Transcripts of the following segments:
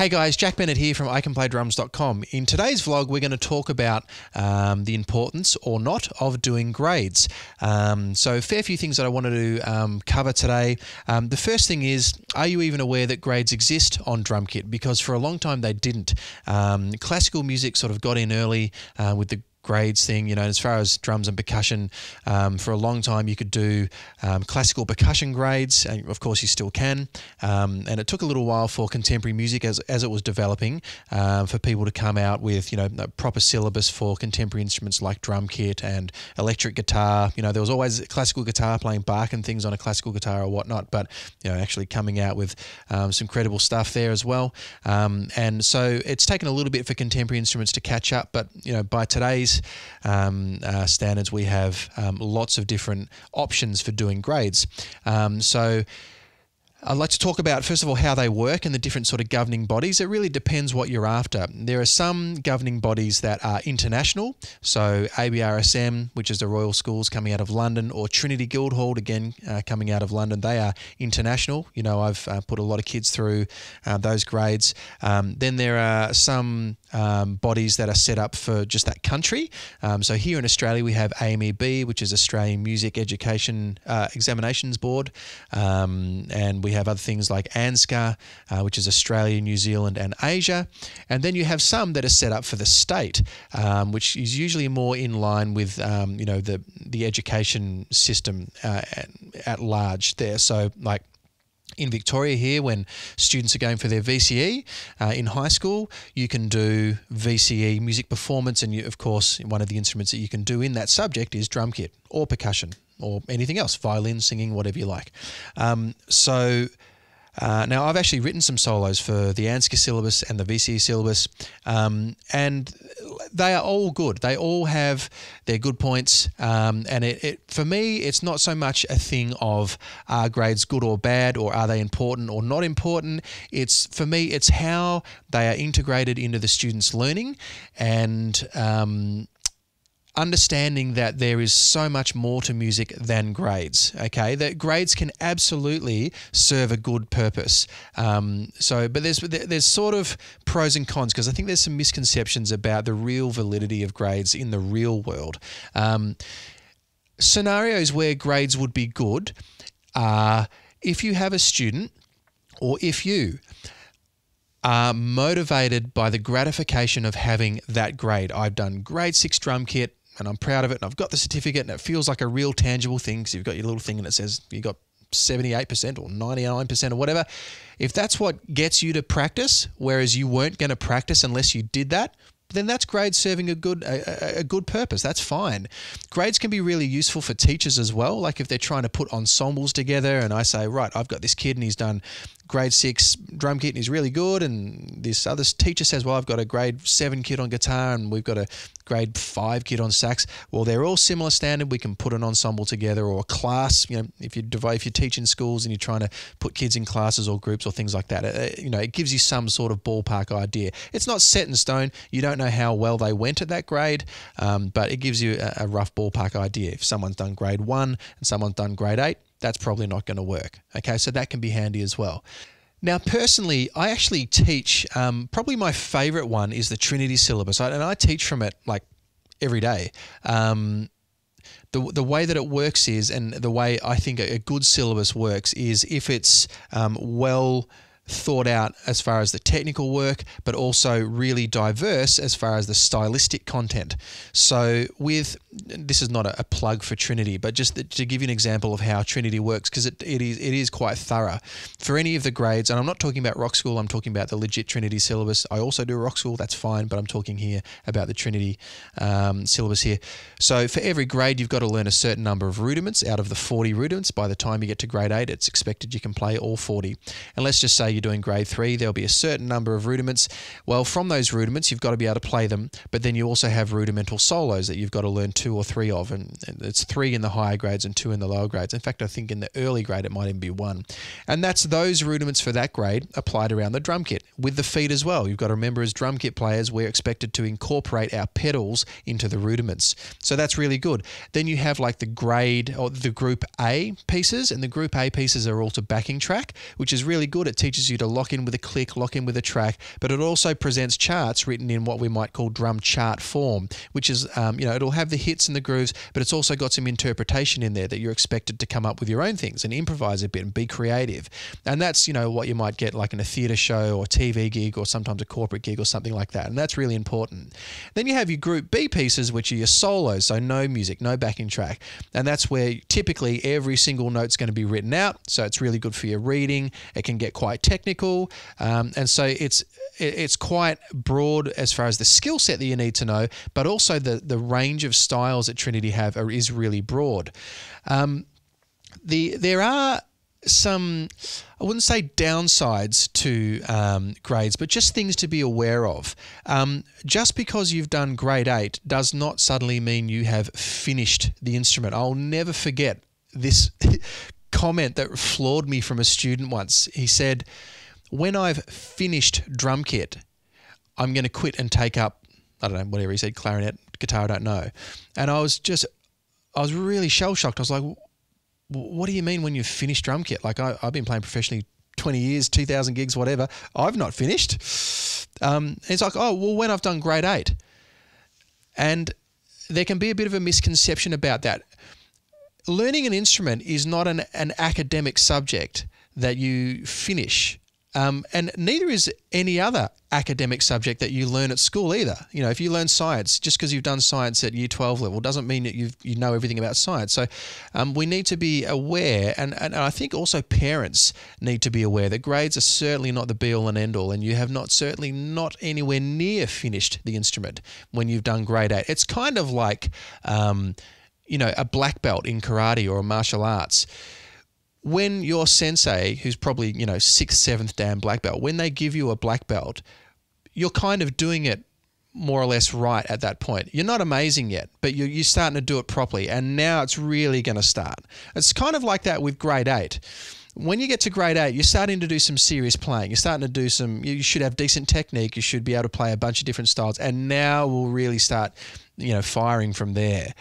Hey guys, Jack Bennett here from iCanPlayDrums.com. In today's vlog, we're going to talk about the importance or not of doing grades. So a fair few things that I wanted to cover today. The first thing is, are you even aware that grades exist on Drumkit? Because for a long time they didn't. Classical music sort of got in early with the grades thing, you know, as far as drums and percussion. For a long time you could do classical percussion grades, and of course you still can, and it took a little while for contemporary music as it was developing for people to come out with, you know, a proper syllabus for contemporary instruments like drum kit and electric guitar. You know, there was always classical guitar, playing Bach and things on a classical guitar or whatnot, but, you know, actually coming out with some credible stuff there as well. And so it's taken a little bit for contemporary instruments to catch up, but, you know, by today's standards, we have lots of different options for doing grades. So I'd like to talk about, first of all, how they work and the different sort of governing bodies. It really depends what you're after. There are some governing bodies that are international, so ABRSM, which is the Royal Schools coming out of London, or Trinity Guildhall, again, coming out of London. They are international. You know, I've put a lot of kids through those grades. Then there are some bodies that are set up for just that country. So here in Australia, we have AMEB, which is Australian Music Education Examinations Board, and we have other things like ANSCA, which is Australia, New Zealand and Asia. And then you have some that are set up for the state, which is usually more in line with, you know, the education system at large there. So like in Victoria here, when students are going for their VCE in high school, you can do VCE music performance, and you, of course, one of the instruments that you can do in that subject is drum kit or percussion or anything else, violin, singing, whatever you like. Now, I've actually written some solos for the ANSCA syllabus and the VCE syllabus, and they are all good. They all have their good points, and for me, it's not so much a thing of are grades good or bad, or are they important or not important. For me, it's how they are integrated into the student's learning, and understanding that there is so much more to music than grades, okay? That grades can absolutely serve a good purpose. But there's sort of pros and cons, because I think there's some misconceptions about the real validity of grades in the real world. Scenarios where grades would be good are if you have a student, or if you are motivated by the gratification of having that grade. I've done grade 6 drum kit, and I'm proud of it, and I've got the certificate, and it feels like a real tangible thing, because you've got your little thing and it says you got 78% or 99% or whatever. If that's what gets you to practice, whereas you weren't going to practice unless you did that, then that's grades serving a good purpose. That's fine. Grades can be really useful for teachers as well. Like if they're trying to put ensembles together, and I say, right, I've got this kid and he's done grade 6 drum kit and he's really good, and this other teacher says, well, I've got a grade 7 kid on guitar and we've got a grade 5 kid on sax. Well, they're all similar standard. We can put an ensemble together, or a class. You know, if you teach in schools and you're trying to put kids in classes or groups or things like that, you know, it gives you some sort of ballpark idea. It's not set in stone. You don't know how well they went at that grade, but it gives you a rough ballpark idea. If someone's done grade 1 and someone's done grade 8, that's probably not going to work. Okay, so that can be handy as well. Now, personally, I actually teach, probably my favorite one is the Trinity syllabus, and I teach from it like every day. The way that it works is, and the way I think a good syllabus works is if it's well thought out as far as the technical work, but also really diverse as far as the stylistic content. So this is not a plug for Trinity, but just to give you an example of how Trinity works, because it is quite thorough. For any of the grades, and I'm not talking about rock school, I'm talking about the legit Trinity syllabus. I also do rock school, that's fine, but I'm talking here about the Trinity syllabus here. So for every grade, you've got to learn a certain number of rudiments out of the 40 rudiments. By the time you get to grade 8, it's expected you can play all 40. And let's just say you're doing grade 3, there'll be a certain number of rudiments. Well, from those rudiments, you've got to be able to play them, but then you also have rudimental solos that you've got to learn 2 or 3 of, and it's 3 in the higher grades and 2 in the lower grades. In fact, I think in the early grade it might even be 1. And that's those rudiments for that grade applied around the drum kit. With the feet as well, you've got to remember, as drum kit players, we're expected to incorporate our pedals into the rudiments. So that's really good. Then you have like the grade, or the group A pieces, and the group A pieces are also backing track, which is really good. It teaches you to lock in with a click, lock in with a track, but it also presents charts written in what we might call drum chart form, which is, it'll have the hits and the grooves, but it's also got some interpretation in there that you're expected to come up with your own things and improvise a bit and be creative. And that's, what you might get like in a theatre show or TV gig or sometimes a corporate gig or something like that. And that's really important. Then you have your group B pieces, which are your solos, so no music, no backing track. And that's where typically every single note's going to be written out, so it's really good for your reading. It can get quite technical, and so it's quite broad as far as the skill set that you need to know, but also the range of styles that Trinity have is really broad. There are some, I wouldn't say downsides to grades, but just things to be aware of. Just because you've done grade 8 does not suddenly mean you have finished the instrument. I'll never forget this comment that floored me from a student once. He said, when I've finished Drumkit, I'm going to quit and take up, I don't know, whatever he said, clarinet, guitar, I don't know. And I was really shell-shocked. I was like, what do you mean when you've finished Drumkit? Like I've been playing professionally 20 years, 2,000 gigs, whatever. I've not finished. It's like, oh, well, when I've done grade 8. And there can be a bit of a misconception about that. Learning an instrument is not an academic subject that you finish. And neither is any other academic subject that you learn at school either. If you learn science, just because you've done science at year 12 level doesn't mean that you know everything about science. So we need to be aware, and I think also parents need to be aware that grades are certainly not the be-all and end-all, and you have certainly not anywhere near finished the instrument when you've done grade 8. It's kind of like a black belt in karate or a martial arts. When your sensei, who's probably, 6th, 7th dan black belt, when they give you a black belt, you're kind of doing it more or less right at that point. You're not amazing yet, but you're starting to do it properly, and now it's really going to start. It's kind of like that with grade 8. When you get to grade 8, you're starting to do some serious playing. You're starting to do you should have decent technique. You should be able to play a bunch of different styles, and now we'll really start, firing from there.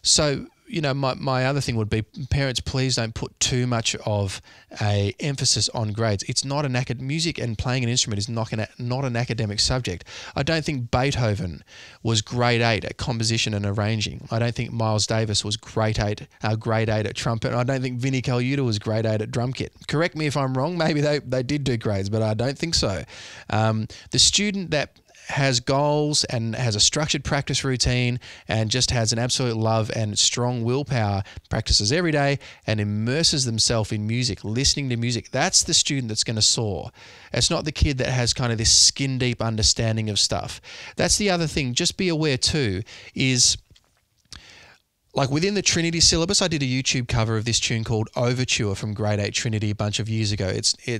So my other thing would be, parents, please don't put too much of a emphasis on grades. It's not music and playing an instrument is not an academic subject. I don't think Beethoven was grade 8 at composition and arranging. I don't think Miles Davis was grade 8 at trumpet. I don't think Vinnie Colaiuta was grade 8 at drumkit. Correct me if I'm wrong. Maybe they did do grades, but I don't think so. The student that has goals and has a structured practice routine and just has an absolute love and strong willpower, practices every day and immerses themselves in music, listening to music, that's the student that's going to soar. It's not the kid that has kind of this skin deep understanding of stuff. That's the other thing. Just be aware too is, like within the Trinity syllabus, I did a YouTube cover of this tune called Overture from grade 8 Trinity a bunch of years ago.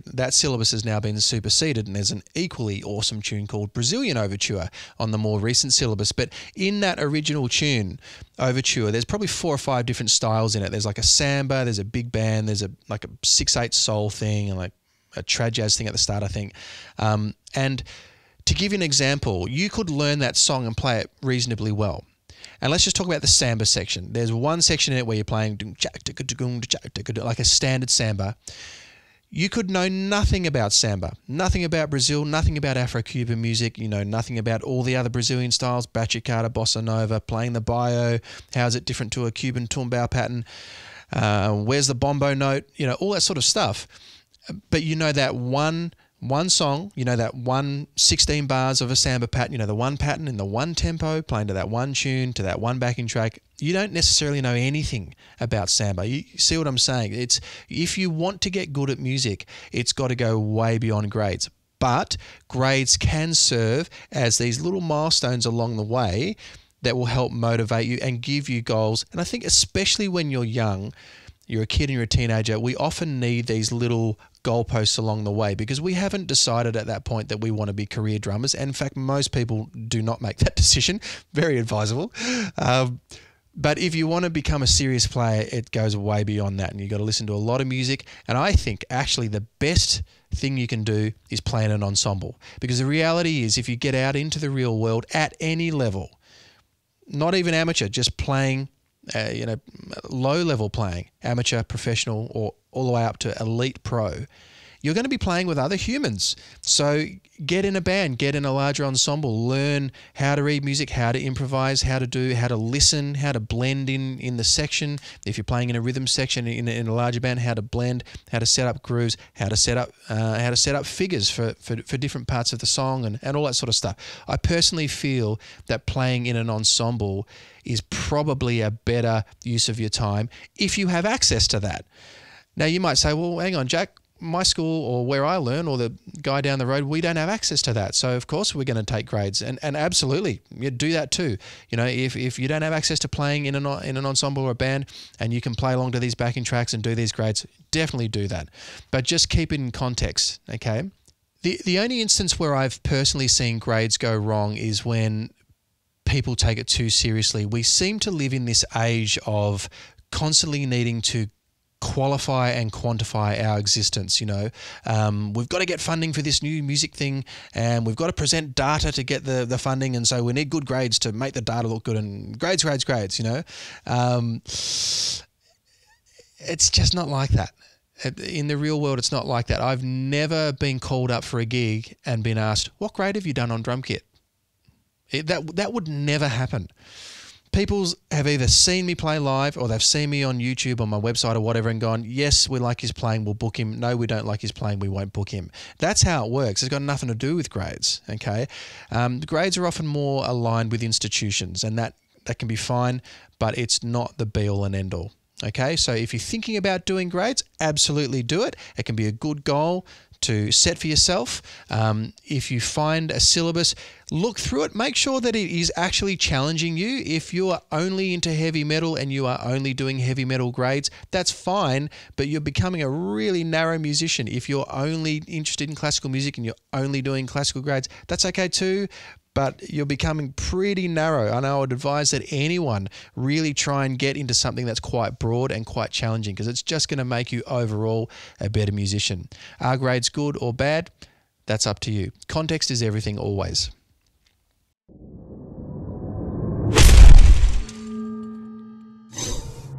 That syllabus has now been superseded, and there's an equally awesome tune called Brazilian Overture on the more recent syllabus. But in that original tune, Overture, there's probably 4 or 5 different styles in it. There's like a samba, there's a big band, there's like a 6/8 soul thing, and like a trad jazz thing at the start, I think. And to give you an example, you could learn that song and play it reasonably well. And let's just talk about the samba section. There's one section in it where you're playing like a standard samba. You could know nothing about samba, nothing about Brazil, nothing about Afro-Cuban music, nothing about all the other Brazilian styles, bachata, bossa nova, playing the baio, how is it different to a Cuban tumbao pattern, where's the bombo note, all that sort of stuff. But that one song, that 16 bars of a samba pattern, the one pattern in the one tempo, playing to that one tune, to that one backing track. You don't necessarily know anything about samba. You see what I'm saying? If you want to get good at music, it's got to go way beyond grades. But grades can serve as these little milestones along the way that will help motivate you and give you goals. And I think especially when you're young, you're a kid and you're a teenager, we often need these little goalposts along the way because we haven't decided at that point that we want to be career drummers. And in fact, most people do not make that decision. Very advisable. But if you want to become a serious player, it goes way beyond that. And you've got to listen to a lot of music. And I think actually the best thing you can do is play in an ensemble. Because the reality is if you get out into the real world at any level, not even amateur, just playing low-level playing, amateur, professional, or all the way up to elite pro, you're going to be playing with other humans. So get in a band, get in a larger ensemble, learn how to read music, how to improvise, how to listen, how to blend in the section. If you're playing in a rhythm section in a larger band, how to blend, how to set up grooves, how to set up figures for different parts of the song and all that sort of stuff. I personally feel that playing in an ensemble is probably a better use of your time if you have access to that. Now you might say, well, hang on, Jack, my school or where I learn or the guy down the road, we don't have access to that. So of course we're going to take grades, and absolutely you do that too. You know, if you don't have access to playing in an ensemble or a band and you can play along to these backing tracks and do these grades, definitely do that. But just keep it in context, okay? The only instance where I've personally seen grades go wrong is when people take it too seriously. We seem to live in this age of constantly needing to qualify and quantify our existence. You know, we've got to get funding for this new music thing, and we've got to present data to get the funding, and so we need good grades to make the data look good, and grades, you know. It's just not like that. In the real world, it's not like that. I've never been called up for a gig and been asked, what grade have you done on Drumkit? That would never happen. People have either seen me play live or they've seen me on YouTube, on my website or whatever, and gone, yes, we like his playing, we'll book him. No, we don't like his playing, we won't book him. That's how it works. It's got nothing to do with grades, okay? The grades are often more aligned with institutions, and that can be fine, but it's not the be-all and end-all. Okay, so if you're thinking about doing grades, absolutely do it. It can be a good goal to set for yourself. If you find a syllabus, look through it. Make sure that it is actually challenging you. If you are only into heavy metal and you are only doing heavy metal grades, that's fine, but you're becoming a really narrow musician. If you're only interested in classical music and you're only doing classical grades, that's okay too. But you're becoming pretty narrow. And I would advise that anyone really try and get into something that's quite broad and quite challenging, because it's just going to make you overall a better musician. Are grades good or bad? That's up to you. Context is everything always.